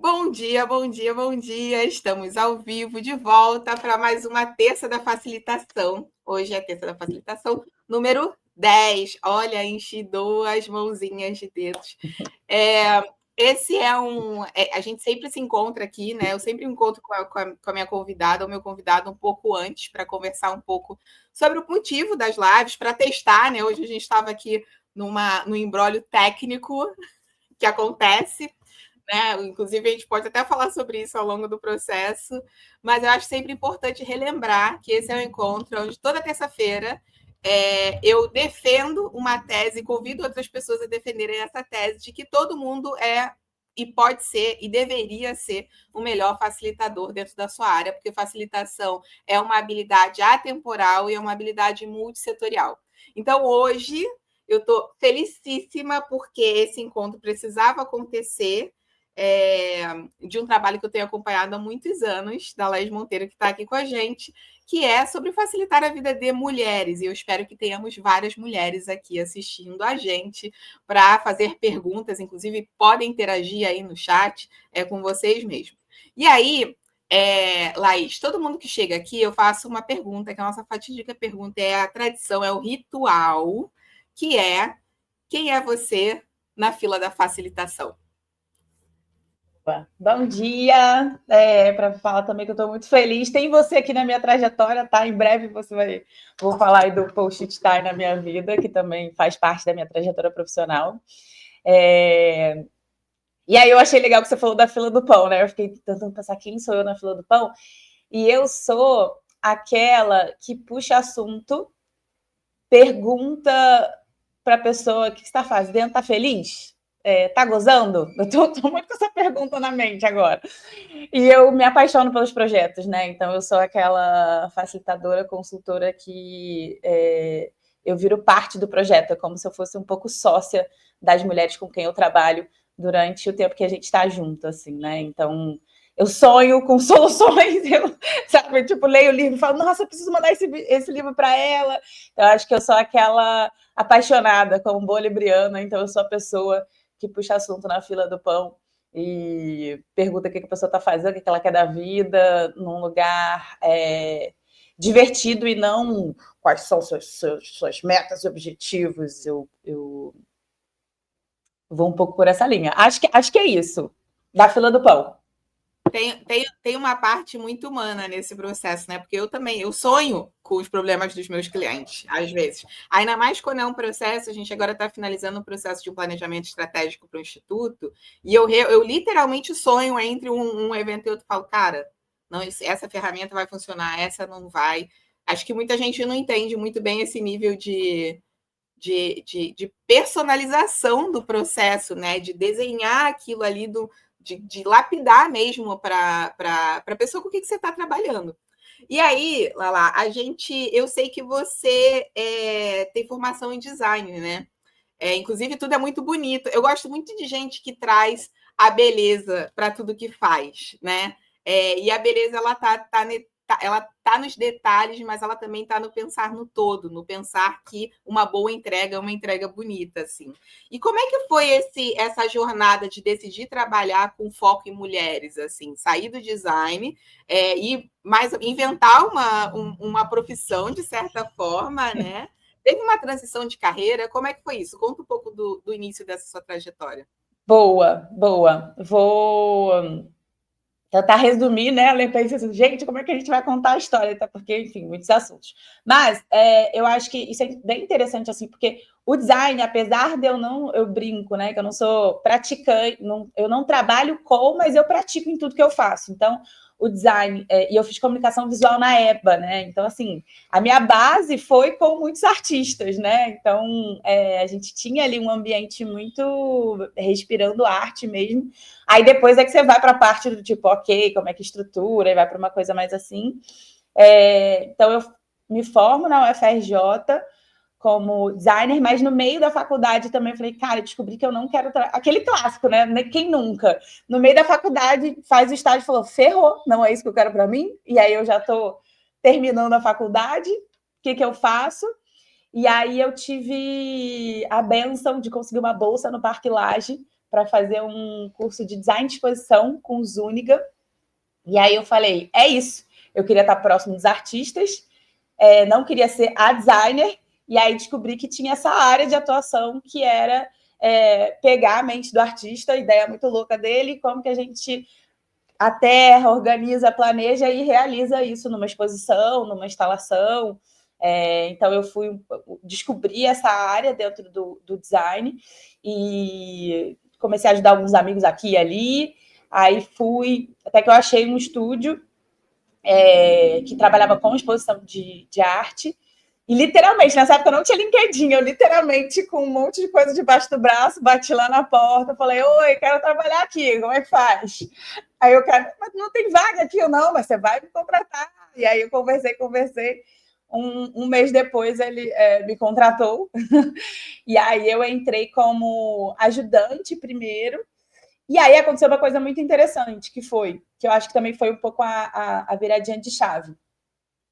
Bom dia, bom dia, bom dia. Estamos ao vivo de volta para mais uma Terça da Facilitação. Hoje é a Terça da Facilitação número 10. Olha, enchi duas mãozinhas de dedos. Esse é um. A gente sempre se encontra aqui, né? Eu sempre encontro com a minha convidada, o meu convidado, um pouco antes, para conversar um pouco sobre o motivo das lives, para testar, né? Hoje a gente estava aqui no imbróglio técnico que acontece, né? Inclusive, a gente pode até falar sobre isso ao longo do processo, mas eu acho sempre importante relembrar que esse é um encontro onde toda terça-feira eu defendo uma tese, convido outras pessoas a defenderem essa tese de que todo mundo é e pode ser e deveria ser o melhor facilitador dentro da sua área, porque facilitação é uma habilidade atemporal e é uma habilidade multissetorial. Então, hoje, eu estou felicíssima porque esse encontro precisava acontecer, de um trabalho que eu tenho acompanhado há muitos anos, da Laís Monteiro, que está aqui com a gente, que é sobre facilitar a vida de mulheres. E eu espero que tenhamos várias mulheres aqui assistindo a gente para fazer perguntas, inclusive podem interagir aí no chat com vocês mesmos. E aí, Laís, todo mundo que chega aqui, eu faço uma pergunta, que a nossa fatídica pergunta é a tradição, é o ritual, que é: quem é você na fila da facilitação? Bom dia, para falar também que eu estou muito feliz. Tem você aqui na minha trajetória, tá? Em breve vou falar aí do post-it time na minha vida, que também faz parte da minha trajetória profissional. E aí eu achei legal que você falou da fila do pão, né? Eu fiquei tentando pensar quem sou eu na fila do pão. E eu sou aquela que puxa assunto, pergunta para a pessoa: o que você está fazendo? Está feliz? Tá gozando? Eu tô muito com essa pergunta na mente agora. E eu me apaixono pelos projetos, né? Então eu sou aquela facilitadora, consultora que eu viro parte do projeto. É como se eu fosse um pouco sócia das mulheres com quem eu trabalho durante o tempo que a gente está junto, assim, né? Então eu sonho com soluções, eu, sabe? Tipo, leio o livro e falo: nossa, eu preciso mandar esse livro para ela. Eu acho que eu sou aquela apaixonada, como boa libriana. Então eu sou a pessoa que puxa assunto na fila do pão e pergunta o que a pessoa está fazendo, o que ela quer da vida, num lugar divertido e não quais são suas metas e objetivos. Eu vou um pouco por essa linha. Acho que é isso, da fila do pão. Tem uma parte muito humana nesse processo, né? Porque eu sonho com os problemas dos meus clientes, às vezes. Ainda mais quando é um processo, a gente agora está finalizando um processo de um planejamento estratégico para o Instituto, e eu literalmente sonho entre um evento e outro, falo: cara, não, essa ferramenta vai funcionar, essa não vai. Acho que muita gente não entende muito bem esse nível de personalização do processo, né? De desenhar aquilo ali, de lapidar mesmo para a pessoa com o que você está trabalhando. E aí, Lala, eu sei que você tem formação em design, né? Inclusive, tudo é muito bonito. Eu gosto muito de gente que traz a beleza para tudo que faz, né? E a beleza, ela tá nos detalhes, mas ela também está no pensar no todo, no pensar que uma boa entrega é uma entrega bonita, assim. E como é que foi essa jornada de decidir trabalhar com foco em mulheres, assim, sair do design e mais inventar uma profissão de certa forma, né? Teve uma transição de carreira? Como é que foi isso? Conta um pouco do início dessa sua trajetória. Boa, boa. Vou tentar resumir, né? Eu pensei assim, gente, como é que a gente vai contar a história? Até porque, enfim, muitos assuntos. Mas eu acho que isso é bem interessante, assim, porque o design, apesar de eu brinco, né? Que eu não sou praticante, eu não trabalho com, mas eu pratico em tudo que eu faço. Então, o design, e eu fiz comunicação visual na EBA, né? Então, assim, a minha base foi com muitos artistas, né? Então, a gente tinha ali um ambiente muito respirando arte mesmo. Aí depois é que você vai para a parte do tipo, ok, como é que estrutura, e vai para uma coisa mais assim. Então, eu me formo na UFRJ como designer, mas no meio da faculdade também falei, cara, descobri que eu não quero... Aquele clássico, né? Quem nunca? No meio da faculdade, faz o estágio e falou, ferrou, não é isso que eu quero para mim? E aí eu já estou terminando a faculdade, o que eu faço? E aí eu tive a benção de conseguir uma bolsa no Parque Lage para fazer um curso de design de exposição com o Zúñiga. E aí eu falei, é isso. Eu queria estar próximo dos artistas, não queria ser a designer, e aí descobri que tinha essa área de atuação que era pegar a mente do artista, a ideia muito louca dele, como que a gente aterra, organiza, planeja e realiza isso numa exposição, numa instalação. Então eu descobri essa área dentro do design e comecei a ajudar alguns amigos aqui e ali. Aí até que eu achei um estúdio que trabalhava com exposição de arte. E literalmente, nessa época eu não tinha LinkedIn, eu literalmente, com um monte de coisa debaixo do braço, bati lá na porta, falei, oi, quero trabalhar aqui, como é que faz? Aí o cara, mas não tem vaga aqui, eu não, mas você vai me contratar. E aí eu conversei. Um mês depois ele me contratou. E aí eu entrei como ajudante primeiro. E aí aconteceu uma coisa muito interessante, que eu acho que também foi um pouco a viradinha de chave,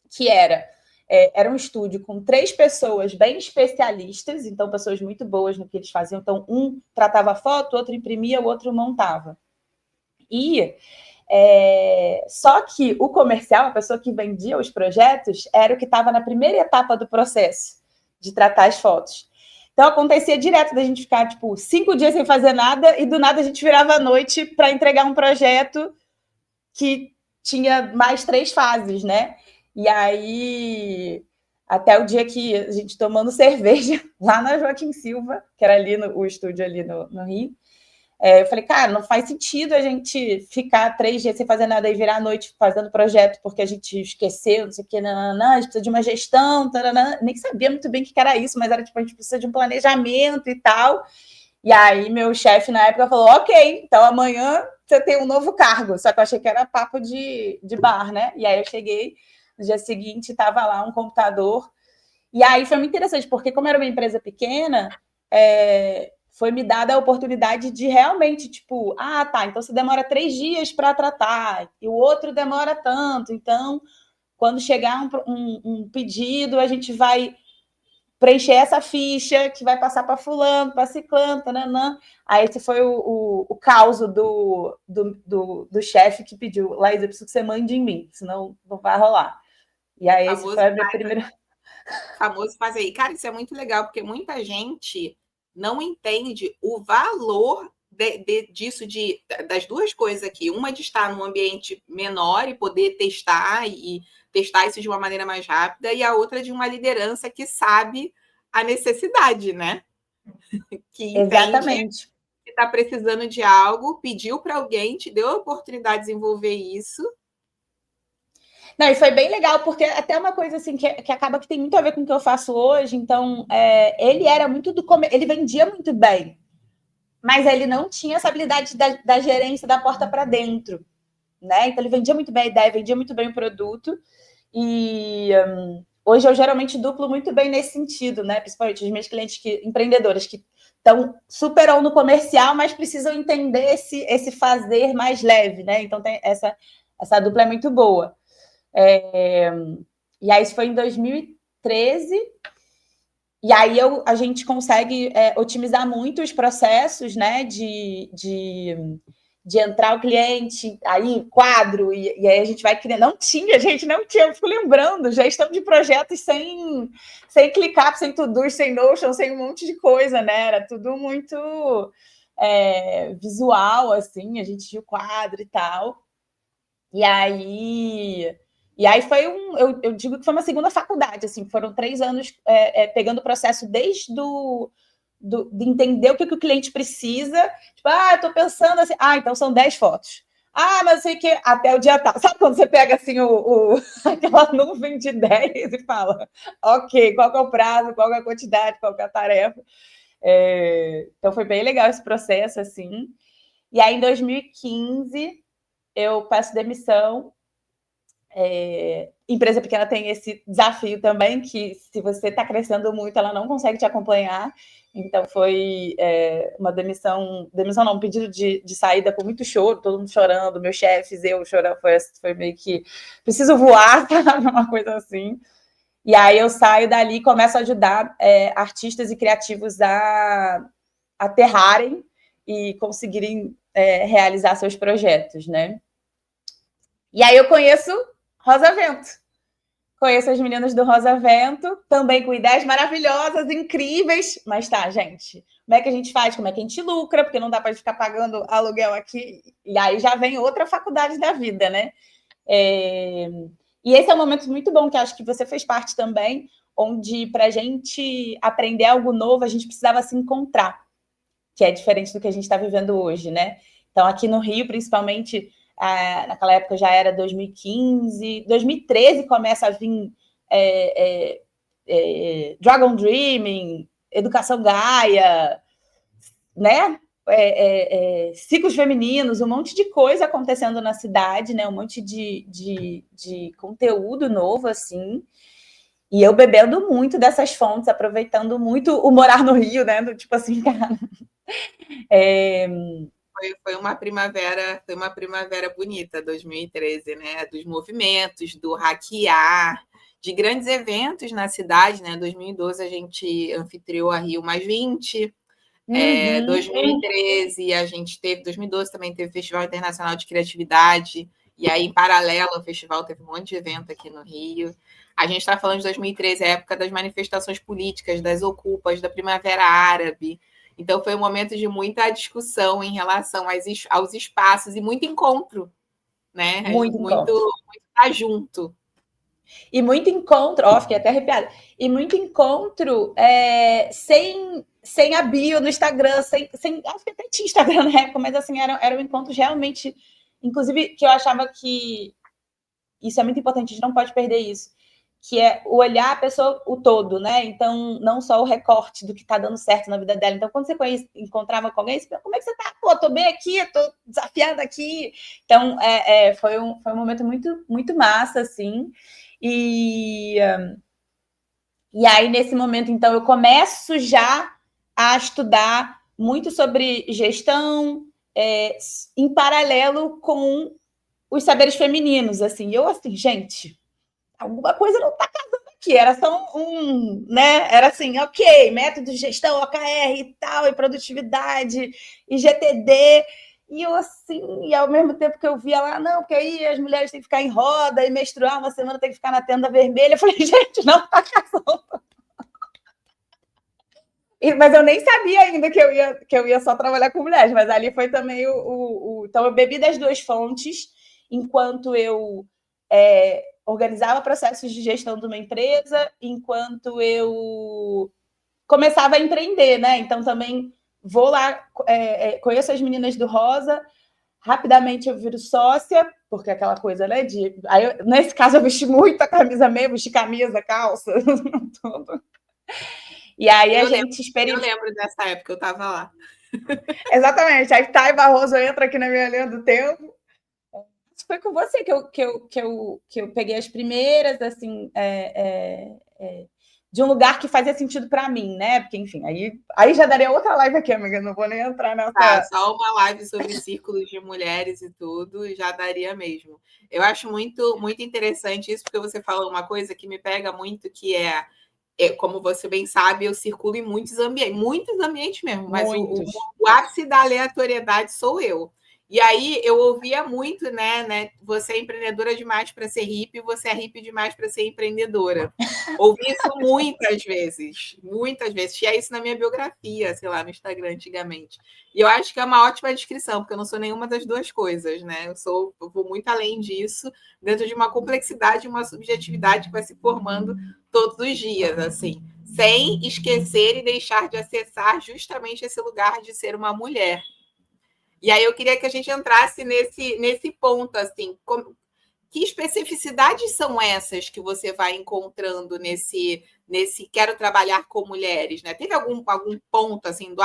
que era um estúdio com 3 pessoas bem especialistas, então pessoas muito boas no que eles faziam. Então, um tratava foto, outro imprimia, o outro montava. E só que o comercial, a pessoa que vendia os projetos, era o que estava na primeira etapa do processo de tratar as fotos. Então, acontecia direto da gente ficar, 5 dias sem fazer nada e, do nada, a gente virava à noite para entregar um projeto que tinha mais 3 fases, né? E aí, até o dia que a gente tomando cerveja lá na Joaquim Silva, que era ali o estúdio ali no Rio, eu falei, cara, não faz sentido a gente ficar 3 dias sem fazer nada e virar à noite fazendo projeto porque a gente esqueceu, não sei o que, a gente precisa de uma gestão, nem sabia muito bem o que era isso, mas era a gente precisa de um planejamento e tal. E aí meu chefe na época falou, ok, então amanhã você tem um novo cargo, só que eu achei que era papo de bar, né? E aí eu cheguei, no dia seguinte estava lá um computador, e aí foi muito interessante, porque como era uma empresa pequena, foi me dada a oportunidade de realmente, tá, então você demora 3 dias para tratar, e o outro demora tanto, então, quando chegar um pedido, a gente vai preencher essa ficha, que vai passar para fulano, para ciclano, tananã. Aí esse foi o caos do chefe que pediu, Laís, eu preciso que você mande em mim, senão não vai rolar. E aí esse foi a minha primeira... Famoso faz aí. Cara, isso é muito legal, porque muita gente não entende o valor disso, das duas coisas aqui. Uma de estar num ambiente menor e poder testar isso de uma maneira mais rápida, e a outra de uma liderança que sabe a necessidade, né? Que entende Exatamente. que está precisando de algo, pediu para alguém, te deu a oportunidade de desenvolver isso. Não, e foi bem legal, porque até uma coisa assim que acaba que tem muito a ver com o que eu faço hoje. Então, ele era muito ele vendia muito bem, mas ele não tinha essa habilidade da gerência da porta para dentro, né? Então, ele vendia muito bem a ideia, vendia muito bem o produto, e hoje eu geralmente duplo muito bem nesse sentido, né? Principalmente os meus clientes empreendedores que estão super on no comercial, mas precisam entender esse fazer mais leve, né? Então, tem essa dupla é muito boa. E aí isso foi em 2013, e aí a gente consegue otimizar muito os processos, né, de entrar o cliente, aí quadro, e aí a gente vai criando. Não tinha, eu fico lembrando, gestão de projetos sem ClickUp, sem Todoist, sem Notion, sem um monte de coisa, né, era tudo muito visual, assim, a gente tinha o quadro e tal, e aí foi eu digo que foi uma segunda faculdade, assim, foram 3 anos pegando o processo desde de entender o que o cliente precisa, eu estou pensando assim, então são 10 fotos. Mas sei que até o dia tal. Sabe quando você pega assim aquela nuvem de ideias e fala, ok, qual que é o prazo, qual que é a quantidade, qual que é a tarefa. Então foi bem legal esse processo, assim. E aí, em 2015, eu peço demissão. Empresa pequena tem esse desafio também, que se você está crescendo muito, ela não consegue te acompanhar. Então foi uma demissão não, um pedido de saída com muito choro, todo mundo chorando, meus chefes, eu chorando, foi meio que preciso voar, sabe? Uma coisa assim. E aí eu saio dali e começo a ajudar artistas e criativos a aterrarem e conseguirem realizar seus projetos, né? E aí eu conheço Rosa Vento. Conheço as meninas do Rosa Vento, também com ideias maravilhosas, incríveis. Mas tá, gente, como é que a gente faz? Como é que a gente lucra? Porque não dá para ficar pagando aluguel aqui. E aí já vem outra faculdade da vida, né? E esse é um momento muito bom, que acho que você fez parte também, onde para a gente aprender algo novo, a gente precisava se encontrar, que é diferente do que a gente está vivendo hoje, né? Então, aqui no Rio, principalmente, naquela época já era 2015, 2013 começa a vir Dragon Dreaming, Educação Gaia, né? Ciclos femininos, um monte de coisa acontecendo na cidade, né? Um monte de conteúdo novo, assim. E eu bebendo muito dessas fontes, aproveitando muito o morar no Rio, né? Tipo assim, cara. Foi uma primavera bonita, 2013, né? Dos movimentos, do hackear, de grandes eventos na cidade, né? 2012 a gente anfitriou a Rio Mais 20. 2013 a gente teve, 2012 também teve o Festival Internacional de Criatividade, e aí em paralelo ao festival teve um monte de evento aqui no Rio. A gente está falando de 2013, a época das manifestações políticas, das ocupas, da Primavera Árabe. Então foi um momento de muita discussão em relação aos espaços e muito encontro, né? Muito estar junto. E muito encontro, fiquei até arrepiada. E muito encontro sem a bio no Instagram, acho que até tinha Instagram na época, mas assim, eram encontros realmente, inclusive, que eu achava que isso é muito importante, a gente não pode perder isso, que é o olhar a pessoa, o todo, né? Então, não só o recorte do que tá dando certo na vida dela. Então, quando você encontrava com alguém, você fala, como é que você tá? Pô, tô bem aqui, tô desafiada aqui. Então, foi um momento muito, muito massa, assim. E aí, nesse momento, então, eu começo já a estudar muito sobre gestão, em paralelo com os saberes femininos, assim. Eu, assim, gente, alguma coisa não está casando aqui. Era só né? Era assim, ok, método de gestão, OKR e tal, e produtividade, e GTD. E eu assim, e ao mesmo tempo que eu via lá, não, porque aí as mulheres têm que ficar em roda e menstruar, uma semana tem que ficar na tenda vermelha. Eu falei, gente, não está casando. Mas eu nem sabia ainda que eu ia só trabalhar com mulheres, mas ali foi também Então, eu bebi das duas fontes, enquanto eu organizava processos de gestão de uma empresa, enquanto eu começava a empreender, né? Então, também vou lá, conheço as meninas do Rosa, rapidamente eu viro sócia, porque aquela coisa, né? Nesse caso, eu vesti muito a camisa mesmo, vesti camisa, calça, tudo. E aí a gente experimenta. Eu lembro dessa época, eu estava lá. Exatamente. Aí Thay Barroso entra aqui na minha linha do tempo. Foi com você que eu peguei as primeiras, assim, de um lugar que fazia sentido para mim, né? Porque, enfim, aí já daria outra live aqui, amiga. Não vou nem entrar nessa. Só uma live sobre círculos de mulheres e tudo, já daria mesmo. Eu acho muito, muito interessante isso, porque você falou uma coisa que me pega muito, que como você bem sabe, eu circulo em muitos ambientes mesmo, mas o ápice da aleatoriedade sou eu. E aí eu ouvia muito, né? Você é empreendedora demais para ser hippie, você é hippie demais para ser empreendedora. Ouvi isso muitas vezes. Tinha isso na minha biografia, sei lá, no Instagram antigamente. E eu acho que é uma ótima descrição, porque eu não sou nenhuma das duas coisas, né? Eu vou muito além disso, dentro de uma complexidade, uma subjetividade que vai se formando todos os dias, assim, sem esquecer e deixar de acessar justamente esse lugar de ser uma mulher. E aí eu queria que a gente entrasse nesse ponto, assim, que especificidades são essas que você vai encontrando nesse quero trabalhar com mulheres, né? Teve algum ponto assim do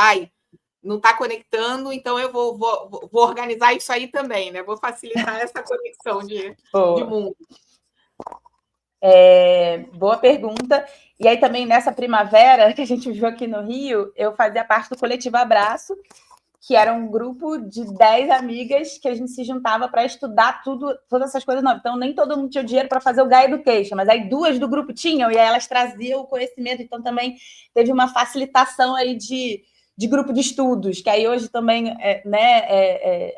não está conectando, então eu vou organizar isso aí também, né? Vou facilitar essa conexão de mundo. Boa pergunta. E aí também nessa primavera que a gente viveu aqui no Rio, eu fazia parte do Coletivo Abraço, que era um grupo de 10 amigas que a gente se juntava para estudar todas essas coisas novas. Então, nem todo mundo tinha dinheiro para fazer o Gaia Education, mas aí 2 do grupo tinham, e aí elas traziam o conhecimento. Então, também teve uma facilitação aí de de grupo de estudos, que aí hoje também,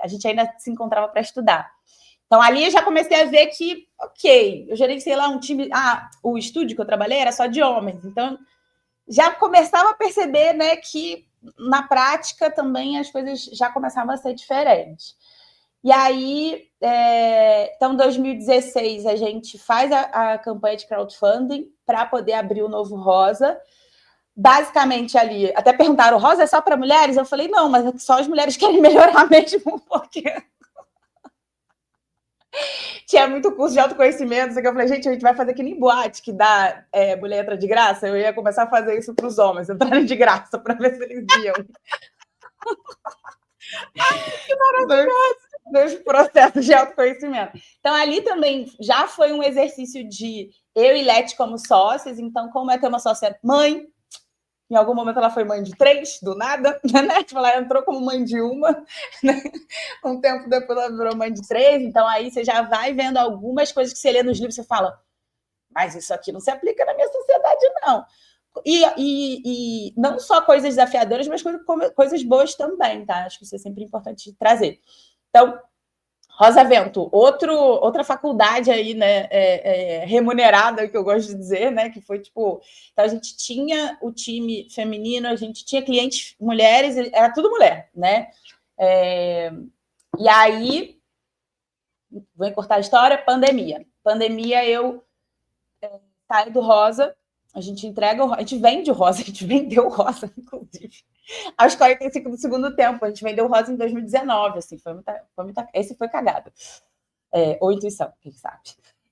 a gente ainda se encontrava para estudar. Então, ali eu já comecei a ver que, ok, eu gerenciei lá um time... o estúdio que eu trabalhei era só de homens, então já começava a perceber, né, que na prática também as coisas já começavam a ser diferentes. E aí, então, em 2016, a gente faz a campanha de crowdfunding para poder abrir o novo Rosa. Basicamente, ali, até perguntaram, Rosa é só para mulheres? Eu falei, não, mas só as mulheres querem melhorar mesmo, porque tinha muito curso de autoconhecimento, que eu falei, gente, a gente vai fazer que nem boate, que dá mulher entra de graça. Eu ia começar a fazer isso para os homens, entrarem de graça, para ver se eles iam. Que maravilhoso! Dos processos de autoconhecimento. Então, ali também já foi um exercício de eu e Leti como sócias. Então, como é ter uma sócia mãe? Em algum momento ela foi mãe de 3, do nada, né? Tipo, ela entrou como mãe de uma, né? Um tempo depois ela virou mãe de 3. Então, aí você já vai vendo algumas coisas que você lê nos livros e você fala, mas isso aqui não se aplica na minha sociedade, não. E não só coisas desafiadoras, mas coisas boas também, tá? Acho que isso é sempre importante trazer. Então, Rosa Vento, outra faculdade aí, né, remunerada, que eu gosto de dizer, né, que foi tipo... Então, a gente tinha o time feminino, a gente tinha clientes mulheres, era tudo mulher, né? E aí, vou encurtar a história, Pandemia, eu saio do Rosa, a gente entrega, a gente vende o Rosa, a gente vendeu o Rosa, inclusive. Aos 45 do segundo tempo, a gente vendeu o Rosa em 2019, assim, foi muita esse foi cagado. Ou intuição, quem sabe.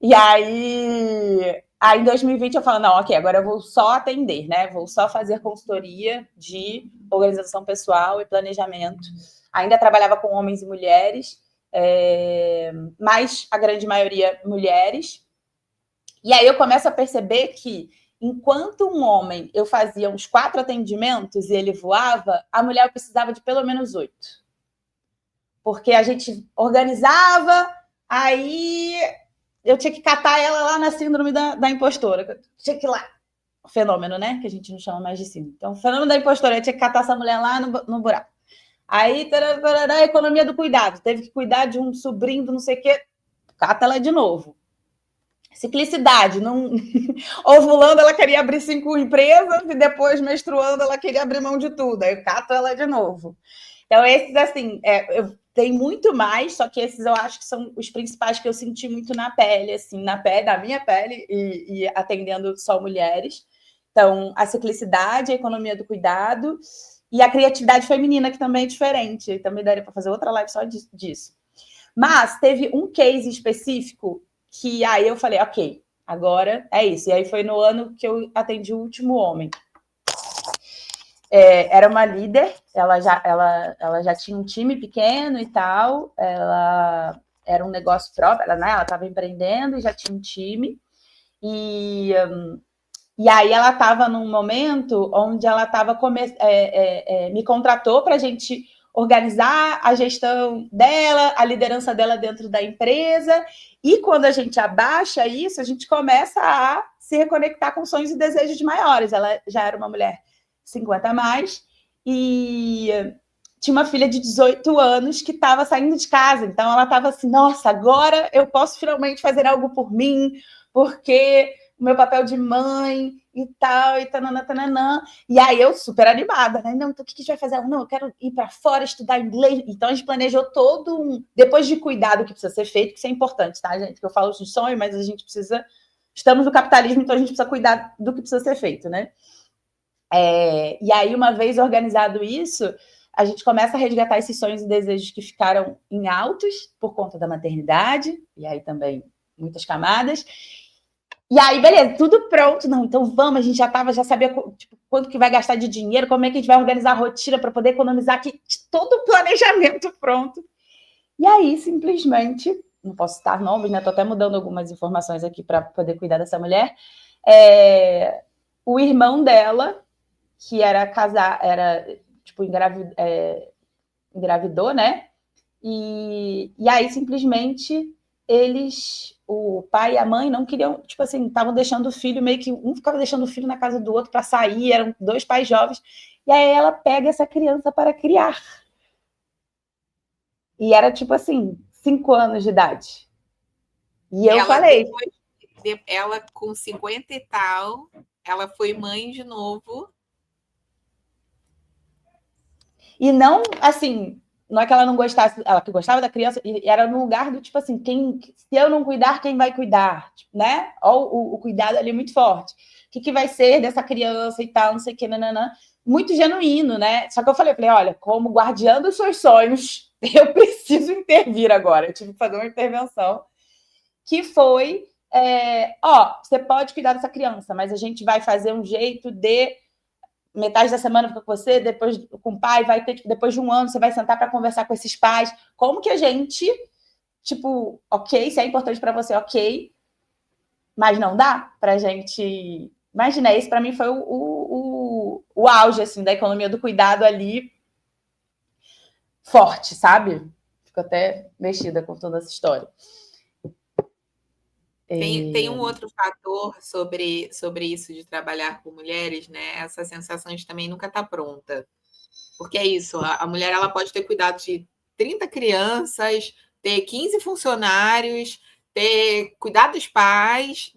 E aí em 2020 eu falo, não, ok, agora eu vou só atender, né? Vou só fazer consultoria de organização pessoal e planejamento. Ainda trabalhava com homens e mulheres, mas a grande maioria mulheres. E aí eu começo a perceber que enquanto um homem eu fazia uns 4 atendimentos e ele voava, a mulher precisava de pelo menos 8. Porque a gente organizava, aí eu tinha que catar ela lá na síndrome da impostora. Tinha que ir lá. Fenômeno, né? Que a gente não chama mais de síndrome. Então, fenômeno da impostora, eu tinha que catar essa mulher lá no buraco. Aí, tarará, economia do cuidado. Teve que cuidar de um sobrinho do não sei o quê. Cata ela de novo. Ciclicidade, não... ovulando ela queria abrir 5 empresas e depois menstruando ela queria abrir mão de tudo, aí eu cato ela de novo. Então esses assim, tem muito mais, só que esses eu acho que são os principais que eu senti muito na pele, assim, na minha pele e atendendo só mulheres. Então a ciclicidade, a economia do cuidado e a criatividade feminina, que também é diferente, também daria para fazer outra live só disso. Mas teve um case específico que aí eu falei, ok, agora é isso. E aí foi no ano que eu atendi o último homem. Era uma líder, ela já tinha um time pequeno e tal, ela era um negócio próprio, ela estava empreendendo e já tinha um time. E aí ela estava num momento onde ela estava me contratou para a gente organizar a gestão dela, a liderança dela dentro da empresa, e quando a gente abaixa isso, a gente começa a se reconectar com sonhos e desejos maiores. Ela já era uma mulher 50 a mais, e tinha uma filha de 18 anos que estava saindo de casa, então ela estava assim, nossa, agora eu posso finalmente fazer algo por mim, porque o meu papel de mãe e tal, e tananã. E aí eu super animada, né? Não, então o que a gente vai fazer? Não, eu quero ir para fora estudar inglês. Então a gente planejou todo depois de cuidar do que precisa ser feito, que isso é importante, tá, gente? Que eu falo de sonho, mas a gente precisa... Estamos no capitalismo, então a gente precisa cuidar do que precisa ser feito, né? E aí, uma vez organizado isso, a gente começa a resgatar esses sonhos e desejos que ficaram em altos por conta da maternidade, e aí também muitas camadas. E aí, beleza, tudo pronto. Não, então vamos, a gente já sabia tipo, quanto que vai gastar de dinheiro, como é que a gente vai organizar a rotina para poder economizar aqui, todo o planejamento pronto. E aí, simplesmente, não posso citar nomes, né? Tô até mudando algumas informações aqui para poder cuidar dessa mulher. O irmão dela, que era tipo, engravidou, né? E aí, simplesmente, o pai e a mãe não queriam, tipo assim, estavam deixando o filho meio que... Um ficava deixando o filho na casa do outro para sair, eram 2 pais jovens. E aí ela pega essa criança para criar. E era tipo assim, 5 anos de idade. E eu Ela, falei. ela com 50 e tal, ela foi mãe de novo. E não, assim, não é que ela não gostasse, ela que gostava da criança, e era no lugar do tipo assim, se eu não cuidar, quem vai cuidar? Né? Ou o cuidado ali muito forte. O que vai ser dessa criança e tal, não sei o que, nananã. Muito genuíno, né? Só que eu falei, olha, como guardiã dos seus sonhos, eu preciso intervir agora. Eu tive que fazer uma intervenção que foi, você pode cuidar dessa criança, mas a gente vai fazer um jeito de metade da semana fica com você, depois com o pai, vai ter, depois de um ano, você vai sentar para conversar com esses pais. Como que a gente, tipo, ok, se é importante para você, ok, mas não dá pra gente. Imagina, esse para mim foi o auge, assim, da economia do cuidado ali, forte, sabe? Fico até mexida com toda essa história. Tem um outro fator sobre isso de trabalhar com mulheres, né? Essa sensação de também nunca estar pronta. Porque é isso, a mulher ela pode ter cuidado de 30 crianças, ter 15 funcionários, ter cuidado dos pais,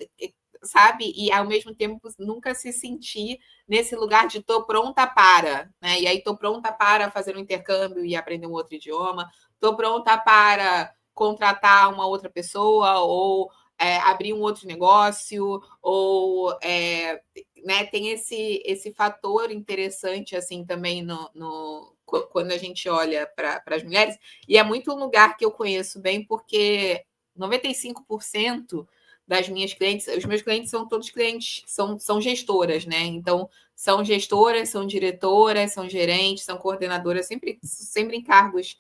sabe? E ao mesmo tempo nunca se sentir nesse lugar de tô pronta para, né? E aí tô pronta para fazer um intercâmbio e aprender um outro idioma, tô pronta para contratar uma outra pessoa ou abrir um outro negócio, ou né, tem esse fator interessante assim também quando a gente olha para as mulheres, e é muito um lugar que eu conheço bem, porque 95% das minhas clientes, os meus clientes são todos clientes, são gestoras, né? Então, são gestoras, são diretoras, são gerentes, são coordenadoras, sempre em cargos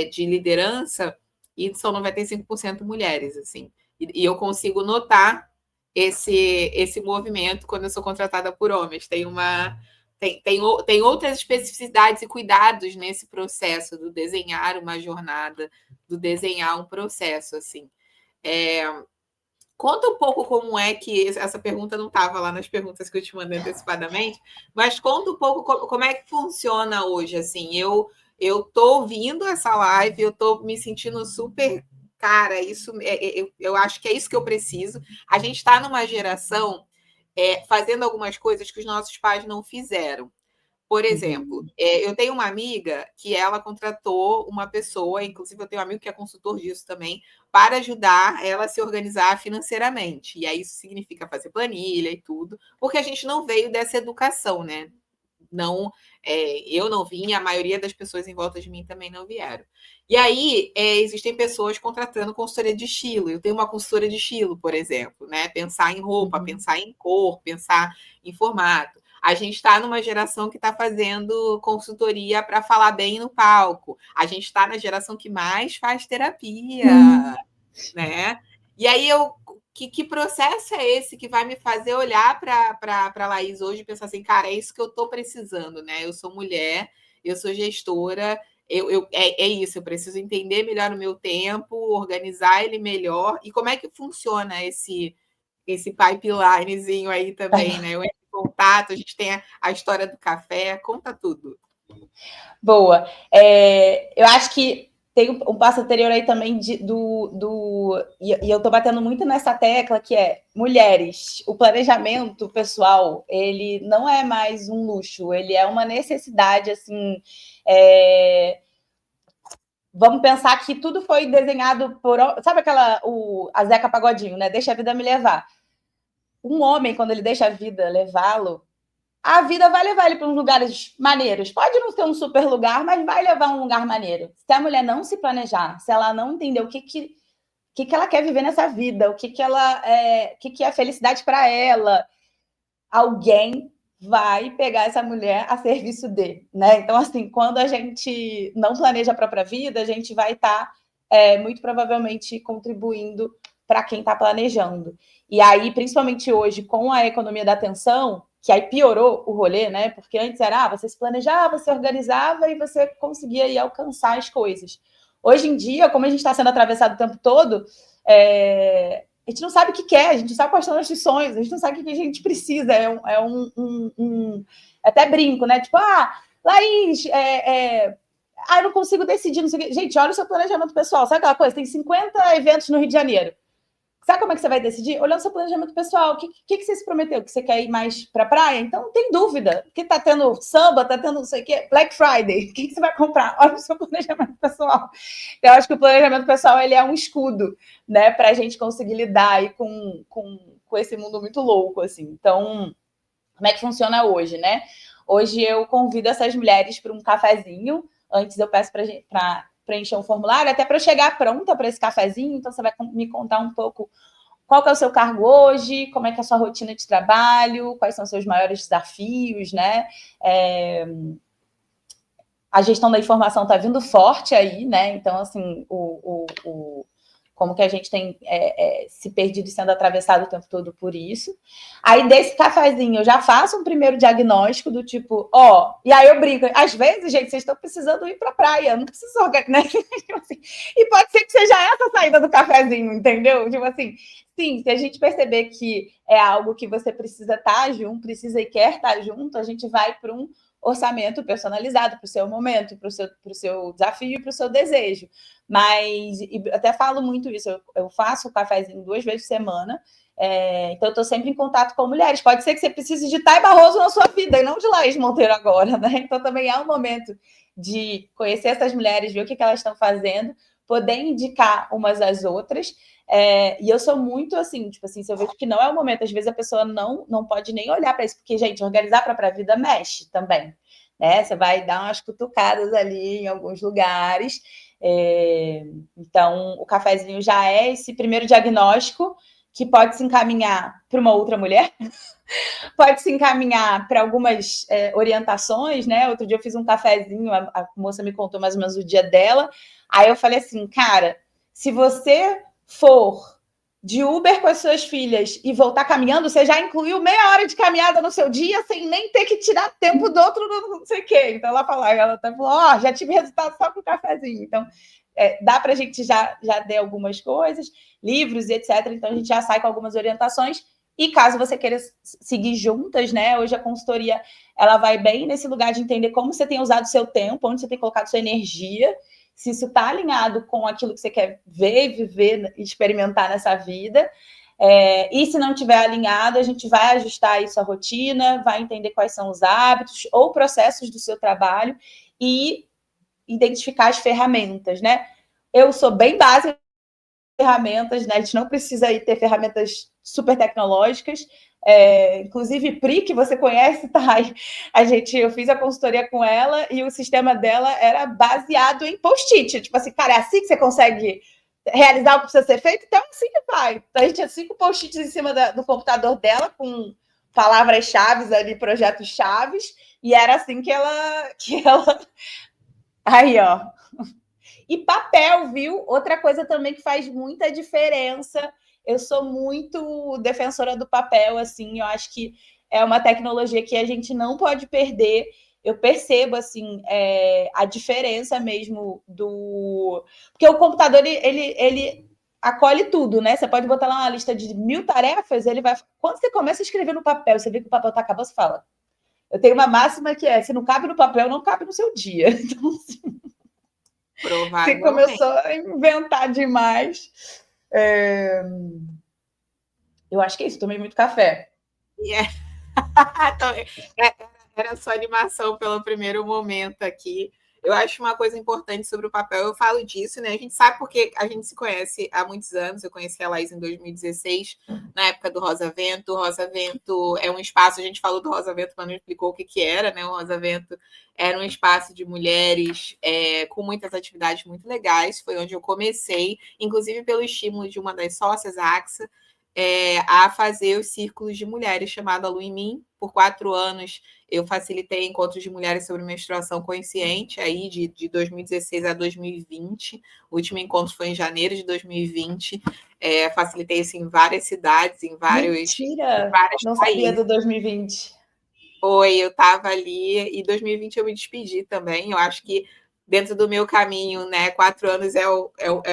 de liderança, e são 95% mulheres, assim. E eu consigo notar esse movimento quando eu sou contratada por homens. Tem outras especificidades e cuidados nesse processo do desenhar uma jornada, do desenhar um processo, assim. Conta um pouco como é que essa pergunta não estava lá nas perguntas que eu te mandei antecipadamente, mas conta um pouco como é que funciona hoje, assim. Eu tô ouvindo essa live, eu tô me sentindo super, cara, isso eu acho que é isso que eu preciso. A gente está numa geração fazendo algumas coisas que os nossos pais não fizeram. Por exemplo, eu tenho uma amiga que ela contratou uma pessoa, inclusive eu tenho um amigo que é consultor disso também, para ajudar ela a se organizar financeiramente. E aí isso significa fazer planilha e tudo, porque a gente não veio dessa educação, né? Não, eu não vim, e a maioria das pessoas em volta de mim também não vieram. E aí existem pessoas contratando consultoria de estilo. Eu tenho uma consultora de estilo, por exemplo, né? Pensar em roupa, pensar em cor, pensar em formato. A gente está numa geração que está fazendo consultoria para falar bem no palco. A gente está na geração que mais faz terapia, né? E aí que processo é esse que vai me fazer olhar para a Laís hoje e pensar assim, cara, é isso que eu estou precisando, né? Eu sou mulher, eu sou gestora, é isso, eu preciso entender melhor o meu tempo, organizar ele melhor. E como é que funciona esse pipelinezinho aí também, né? Eu entro em contato, a gente tem a história do café, conta tudo. Boa. Eu acho que tem um passo anterior aí também e eu tô batendo muito nessa tecla, que é mulheres. O planejamento pessoal, ele não é mais um luxo, ele é uma necessidade, assim. Vamos pensar que tudo foi desenhado por. Sabe a Zeca Pagodinho, né? Deixa a vida me levar. Um homem, quando ele deixa a vida levá-lo, a vida vai levar ele para uns lugares maneiros. Pode não ser um super lugar, mas vai levar a um lugar maneiro. Se a mulher não se planejar, se ela não entender o que ela quer viver nessa vida, o que é felicidade para ela, alguém vai pegar essa mulher a serviço de, né? Então, assim, quando a gente não planeja a própria vida, a gente vai estar muito provavelmente contribuindo para quem está planejando. E aí, principalmente hoje, com a economia da atenção, que aí piorou o rolê, né? Porque antes era, você se planejava, você organizava e você conseguia ir alcançar as coisas. Hoje em dia, como a gente está sendo atravessado o tempo todo, a gente não sabe o que quer, a gente não sabe quais são os nossos sonhos, a gente não sabe o que a gente precisa. até brinco, né? Tipo, Laís, eu não consigo decidir, não sei o quê. Gente, olha o seu planejamento pessoal. Sabe aquela coisa? Tem 50 eventos no Rio de Janeiro. Sabe como é que você vai decidir? Olhando o seu planejamento pessoal. O que você se prometeu? Que você quer ir mais para a praia? Então, não tem dúvida. Porque tá tendo samba, tá tendo não sei o quê, Black Friday. O que você vai comprar? Olha o seu planejamento pessoal. Eu acho que o planejamento pessoal ele é um escudo, né? Para a gente conseguir lidar aí com esse mundo muito louco, assim. Então, como é que funciona hoje, né? Hoje eu convido essas mulheres para um cafezinho. Antes eu peço para preencher um formulário, até para eu chegar pronta para esse cafezinho. Então, você vai me contar um pouco qual que é o seu cargo hoje, como é que é a sua rotina de trabalho, quais são os seus maiores desafios, né? A gestão da informação está vindo forte aí, né? Então, assim, como que a gente tem se perdido e sendo atravessado o tempo todo por isso. Aí, desse cafezinho, eu já faço um primeiro diagnóstico do tipo, e aí eu brinco, às vezes, gente, vocês estão precisando ir para a praia, não preciso organizar, né? E pode ser que seja essa a saída do cafezinho, entendeu? Tipo assim, sim, se a gente perceber que é algo que você precisa estar junto, precisa e quer estar junto, a gente vai para um orçamento personalizado para o seu momento, para o seu desafio e para o seu desejo. Mas até falo muito isso, eu faço o cafezinho 2 vezes por semana, então eu estou sempre em contato com mulheres. Pode ser que você precise de Thay Barroso na sua vida e não de Laís Monteiro agora, né? Então também é um momento de conhecer essas mulheres, ver o que elas estão fazendo, poder indicar umas às outras. E eu sou muito assim, tipo assim, se eu vejo que não é o momento, às vezes a pessoa não pode nem olhar para isso, porque, gente, organizar para a vida mexe também, né? Você vai dar umas cutucadas ali em alguns lugares. Então, o cafezinho já é esse primeiro diagnóstico que pode se encaminhar para uma outra mulher, pode se encaminhar para algumas orientações, né? Outro dia eu fiz um cafezinho, a moça me contou mais ou menos o dia dela, aí eu falei assim, cara, se você for de Uber com as suas filhas e voltar caminhando, você já incluiu meia hora de caminhada no seu dia sem nem ter que tirar tempo do outro, não sei o quê. Então ela até falou, já tive resultado só com o cafezinho. Então, dá para a gente já dar algumas coisas, livros e etc. Então, a gente já sai com algumas orientações. E caso você queira seguir juntas, né? Hoje a consultoria ela vai bem nesse lugar de entender como você tem usado o seu tempo, onde você tem colocado sua energia, se isso está alinhado com aquilo que você quer ver, viver e experimentar nessa vida. E se não estiver alinhado, a gente vai ajustar isso à rotina, vai entender quais são os hábitos ou processos do seu trabalho e identificar as ferramentas, né? Eu sou bem básica de ferramentas, né? A gente não precisa aí ter ferramentas super tecnológicas. Inclusive, Pri, que você conhece, Thay, eu fiz a consultoria com ela e o sistema dela era baseado em post-it. Tipo assim, cara, é assim que você consegue realizar o que precisa ser feito? Então, assim que vai. Então, a gente tinha 5 post-its em cima do computador dela, com palavras-chave ali, projetos-chaves, e era assim que ela... Aí, ó. E papel, viu? Outra coisa também que faz muita diferença. Eu sou muito defensora do papel, assim, eu acho que é uma tecnologia que a gente não pode perder. Eu percebo, assim, a diferença mesmo do... Porque o computador, ele acolhe tudo, né? Você pode botar lá uma lista de 1000 tarefas, ele vai... Quando você começa a escrever no papel, você vê que o papel tá acabando, você fala... Eu tenho uma máxima que se não cabe no papel, não cabe no seu dia. Então, assim... Você começou a inventar demais. Eu acho que é isso, tomei muito café. Era só animação pelo primeiro momento aqui. Eu acho uma coisa importante sobre o papel, eu falo disso, né? A gente sabe porque a gente se conhece há muitos anos. Eu conheci a Laís em 2016, na época do Rosa Vento. O Rosa Vento é um espaço, a gente falou do Rosa Vento, mas não explicou o que era, né? O Rosa Vento era um espaço de mulheres com muitas atividades muito legais. Foi onde eu comecei, inclusive pelo estímulo de uma das sócias, a Axa, a fazer os círculos de mulheres, chamado Alu em Mim. Por 4 anos, eu facilitei encontros de mulheres sobre menstruação consciente, aí de 2016 a 2020. O último encontro foi em janeiro de 2020. Facilitei isso em várias cidades, em vários Mentira! Não países. Sabia do 2020. Foi, eu estava ali, e 2020 eu me despedi também. Eu acho que dentro do meu caminho, né, 4 anos é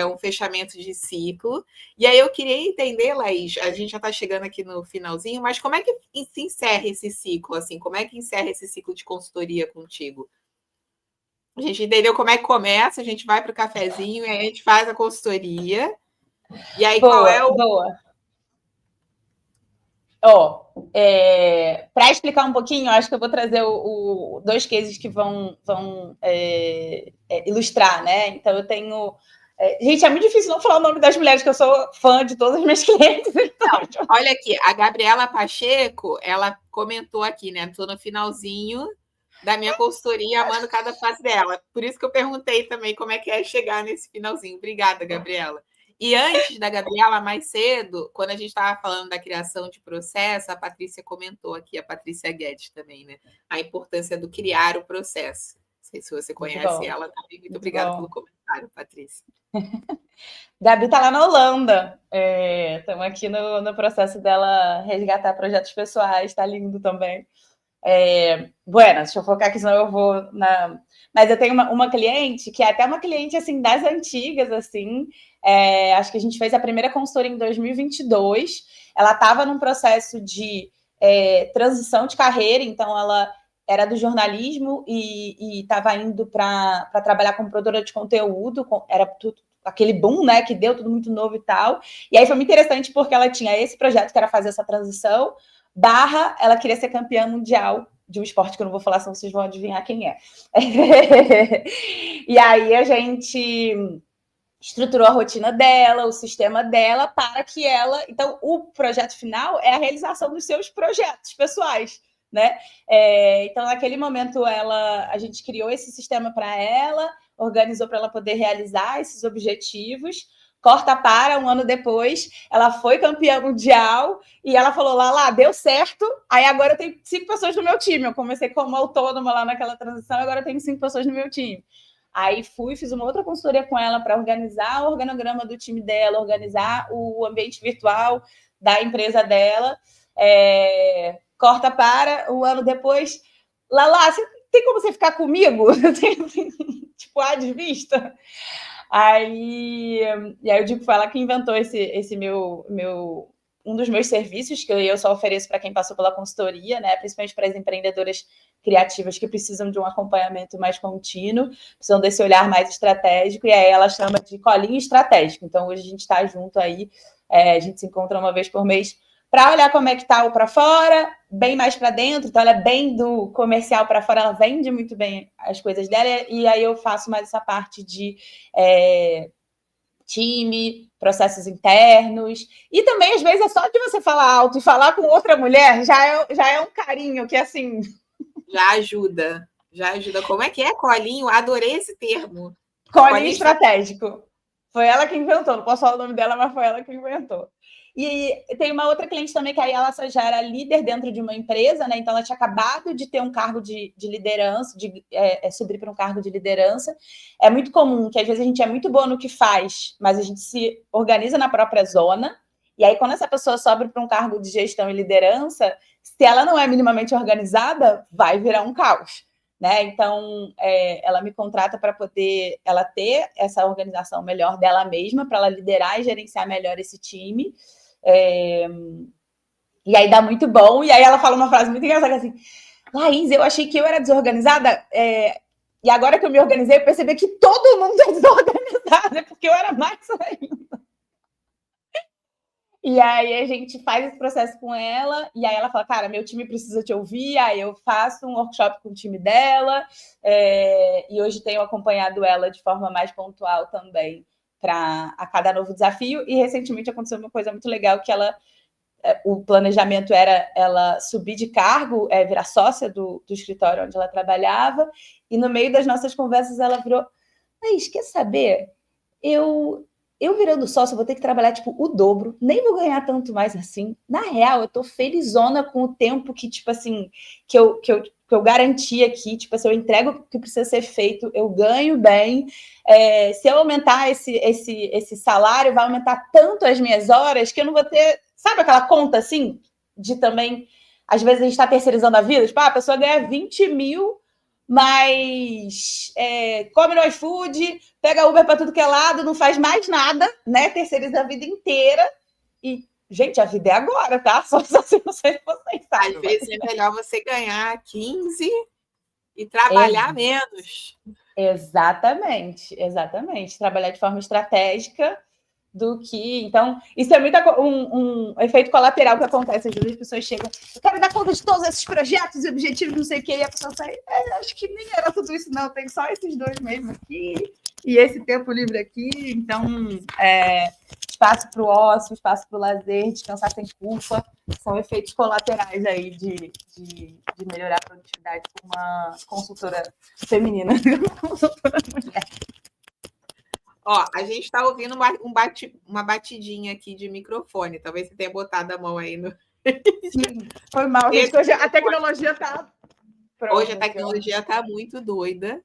um fechamento de ciclo. E aí eu queria entender, Laís, a gente já está chegando aqui no finalzinho, mas como é que se encerra esse ciclo? Assim, como é que encerra esse ciclo de consultoria contigo? A gente entendeu como é que começa, a gente vai para o cafezinho e aí a gente faz a consultoria. E aí, boa, qual é o. Boa. Para explicar um pouquinho, acho que eu vou trazer dois cases que vão ilustrar, né? Então, eu tenho. Gente, é muito difícil não falar o nome das mulheres, que eu sou fã de todas as minhas clientes. Então. Olha aqui, a Gabriela Pacheco, ela comentou aqui, né? Estou no finalzinho da minha consultoria, amando cada fase dela. Por isso que eu perguntei também como é que é chegar nesse finalzinho. Obrigada, Gabriela. E antes da Gabriela, mais cedo, quando a gente estava falando da criação de processo, a Patrícia comentou aqui, a Patrícia Guedes também, né? A importância do criar o processo. Não sei se você conhece ela também. Muito obrigada pelo comentário, Patrícia. Gabi está lá na Holanda. Estamos aqui no processo dela resgatar projetos pessoais, está lindo também. Bueno, deixa eu focar aqui, senão eu vou na. Mas eu tenho uma cliente que é até uma cliente assim das antigas, assim. Acho que a gente fez a primeira consultoria em 2022. Ela estava num processo de transição de carreira, então ela era do jornalismo e estava indo para trabalhar como produtora de conteúdo. Era tudo aquele boom, né, que deu tudo muito novo e tal. E aí foi muito interessante porque ela tinha esse projeto que era fazer essa transição. Ela queria ser campeã mundial de um esporte que eu não vou falar, senão vocês vão adivinhar quem é. E aí a gente estruturou a rotina dela, o sistema dela, para que ela... Então, o projeto final é a realização dos seus projetos pessoais, né? Então, naquele momento, a gente criou esse sistema para ela, organizou para ela poder realizar esses objetivos. Corta para, um ano depois, ela foi campeã mundial e ela falou, lá, deu certo, aí agora eu tenho 5 pessoas no meu time. Eu comecei como autônoma lá naquela transição, agora eu tenho 5 pessoas no meu time. Aí fiz uma outra consultoria com ela para organizar o organograma do time dela, organizar o ambiente virtual da empresa dela. Corta para, um ano depois, Lala, tem como você ficar comigo? Tipo, de vista? E aí eu digo, foi ela que inventou esse um dos meus serviços, que eu só ofereço para quem passou pela consultoria, né? Principalmente para as empreendedoras criativas que precisam de um acompanhamento mais contínuo, precisam desse olhar mais estratégico, e aí ela chama de colinho estratégico. Então, hoje a gente está junto aí, a gente se encontra uma vez por mês para olhar como é que está o para fora, bem mais para dentro. Então, ela é bem do comercial para fora, ela vende muito bem as coisas dela, e aí eu faço mais essa parte de time, processos internos, e também, às vezes, é só de você falar alto e falar com outra mulher, já é um carinho que, assim... Já ajuda. Como é que é, colinho? Adorei esse termo. Colinho estratégico. Foi ela que inventou, não posso falar o nome dela, mas foi ela que inventou. E tem uma outra cliente também, que aí ela já era líder dentro de uma empresa, né? Então ela tinha acabado de ter um cargo de liderança, subir para um cargo de liderança. É muito comum que às vezes a gente é muito boa no que faz, mas a gente se organiza na própria zona. E aí, quando essa pessoa sobe para um cargo de gestão e liderança, se ela não é minimamente organizada, vai virar um caos. Né? Então, ela me contrata para poder ela ter essa organização melhor dela mesma, para ela liderar e gerenciar melhor esse time. E aí dá muito bom. E aí ela fala uma frase muito engraçada assim: Laís, eu achei que eu era desorganizada, e agora que eu me organizei, eu percebi que todo mundo é desorganizado, porque eu era mais ainda. E aí a gente faz esse processo com ela, e aí ela fala, cara, meu time precisa te ouvir, aí eu faço um workshop com o time dela, e hoje tenho acompanhado ela de forma mais pontual também a cada novo desafio, e recentemente aconteceu uma coisa muito legal, que o planejamento era ela subir de cargo, virar sócia do escritório onde ela trabalhava, e no meio das nossas conversas ela virou, Laís, quer saber? Eu virando sócio, vou ter que trabalhar, tipo, o dobro, nem vou ganhar tanto mais assim. Na real, eu tô felizona com o tempo que, tipo assim, que eu garanti aqui, tipo assim, eu entrego o que precisa ser feito, eu ganho bem. Se eu aumentar esse salário, vai aumentar tanto as minhas horas que eu não vou ter, sabe aquela conta, assim, de também, às vezes a gente tá terceirizando a vida, tipo, a pessoa ganha 20 mil mas come no iFood, pega Uber para tudo que é lado, não faz mais nada, né? Terceiriza a vida inteira. E, gente, a vida é agora, tá? Só se vocês vocês sabem. Às vezes é melhor você ganhar 15 e trabalhar menos. Exatamente. Trabalhar de forma estratégica do que... Então, isso é muito um efeito colateral que acontece. Às vezes as pessoas chegam, eu quero dar conta de todos esses projetos e objetivos, não sei o quê, e a pessoa sai, acho que nem era tudo isso, não, tem só esses dois mesmo aqui, e esse tempo livre aqui. Então, espaço para o ócio, espaço para o lazer, descansar sem culpa, são efeitos colaterais aí de melhorar a produtividade com uma consultora feminina, consultora mulher. Ó, a gente está ouvindo uma batidinha aqui de microfone. Talvez você tenha botado a mão aí no. Sim, foi mal, gente. Hoje a tecnologia está. Hoje a tecnologia está muito doida.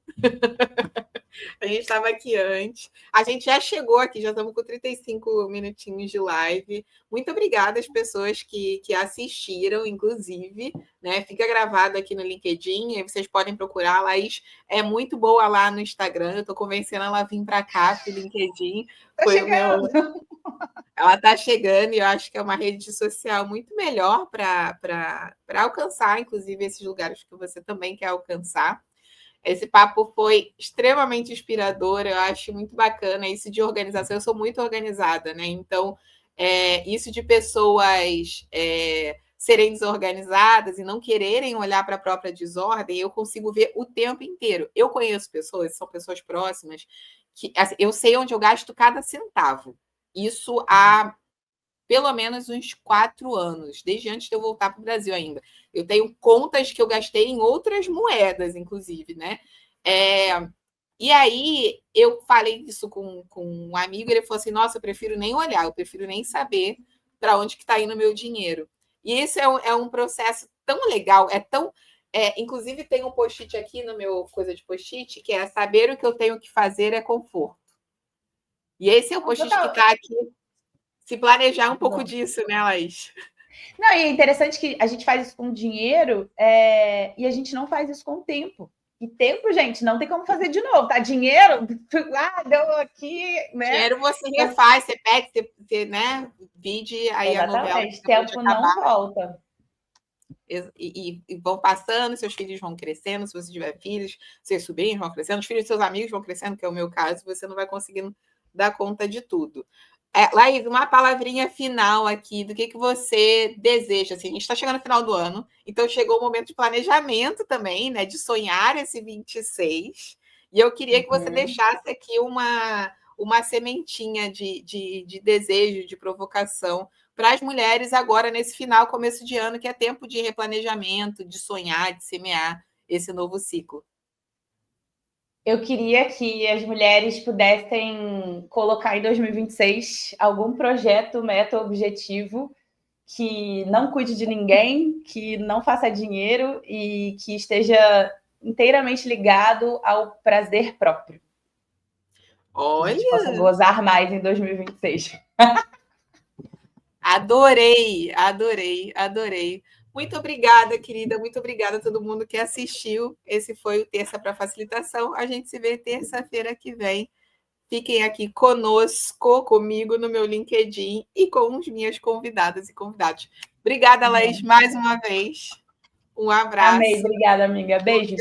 A gente estava aqui antes. A gente já chegou aqui, já estamos com 35 minutinhos de live. Muito obrigada às pessoas que assistiram, inclusive. Né? Fica gravado aqui no LinkedIn, aí vocês podem procurar. A Laís é muito boa lá no Instagram. Eu estou convencendo ela a vir para cá, para o LinkedIn. Ela está chegando e eu acho que é uma rede social muito melhor para alcançar, inclusive, esses lugares que você também quer alcançar. Esse papo foi extremamente inspirador, eu acho muito bacana isso de organização. Eu sou muito organizada, né? Então, isso de pessoas serem desorganizadas e não quererem olhar para a própria desordem, eu consigo ver o tempo inteiro. Eu conheço pessoas, são pessoas próximas, que assim, eu sei onde eu gasto cada centavo. Isso há pelo menos uns 4 anos, desde antes de eu voltar para o Brasil ainda. Eu tenho contas que eu gastei em outras moedas, inclusive, né? E aí eu falei isso com um amigo, ele falou assim: nossa, eu prefiro nem olhar, eu prefiro nem saber para onde que está indo o meu dinheiro. E esse é um processo tão legal, inclusive tem um post-it aqui no meu coisa de post-it, que é saber o que eu tenho que fazer é conforto. E esse é o post-it que está aqui. Se planejar um pouco disso, né, Laís? Não, e é interessante que a gente faz isso com dinheiro e a gente não faz isso com tempo. E tempo, gente, não tem como fazer de novo, tá? Dinheiro, deu aqui, né? Dinheiro você refaz, você pede, você né? Vide aí a novela. Tempo não volta. E vão passando, seus filhos vão crescendo, se você tiver filhos, seus sobrinhos vão crescendo, os filhos dos seus amigos vão crescendo, que é o meu caso, você não vai conseguindo dar conta de tudo. Laís, uma palavrinha final aqui do que você deseja. Assim, a gente está chegando no final do ano, então chegou o momento de planejamento também, né? De sonhar esse 26. E eu queria que você deixasse aqui uma sementinha de desejo, de provocação para as mulheres agora, nesse final, começo de ano, que é tempo de replanejamento, de sonhar, de semear esse novo ciclo. Eu queria que as mulheres pudessem colocar em 2026 algum projeto, meta, objetivo que não cuide de ninguém, que não faça dinheiro e que esteja inteiramente ligado ao prazer próprio. Olha! Que a gente possa gozar mais em 2026. Adorei. Muito obrigada, querida. Muito obrigada a todo mundo que assistiu. Esse foi o Terça para Facilitação. A gente se vê terça-feira que vem. Fiquem aqui comigo no meu LinkedIn e com as minhas convidadas e convidados. Obrigada, Laís, mais uma vez. Um abraço. Amei, obrigada, amiga. Beijos.